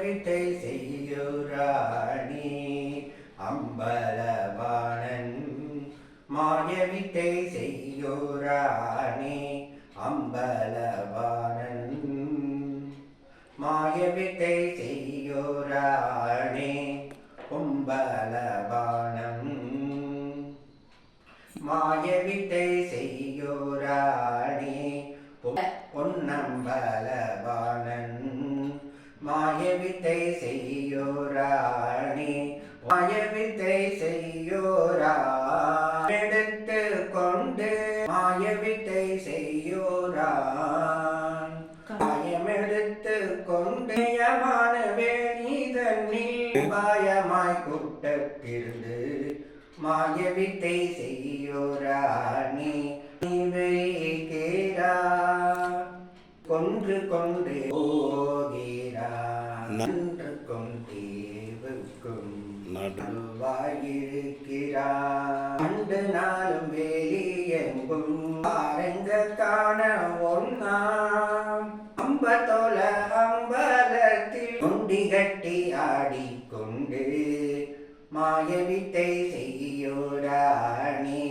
வித்தை செய்யுராணி அம்பலவாணன் மாயவித்தை செய்யுராணி அம்பலவாணன் மாயவித்தை செய்யுராணி அம்பலவாணன் மாயவித்தை செய்யுராணி பொன்னம்பலவாணன் மாயவித்தை செய்யுராணி மாயவித்தை செய்யுரான் எடுத்து கொண்டு மாயவித்தை செய்யுரான் மாயமெடுத்து கொண்டு யமான வேணி தன்னில் பாயமாய் கூட்டத்திருந்து மாயவித்தை செய்யுராணி கொன்று கொண்டு போகிறான் நன்று கொண்டேவுக்கும் நடுவாயிருக்கிறான் அண்டு நாளும் வேலியெங்கும் அரங்க காண ஒன்னாம் அம்பத்தோல அம்பலத்தில் கொண்டி கட்டி ஆடிக்கொண்டு மாயவித்தை செய்யுராணி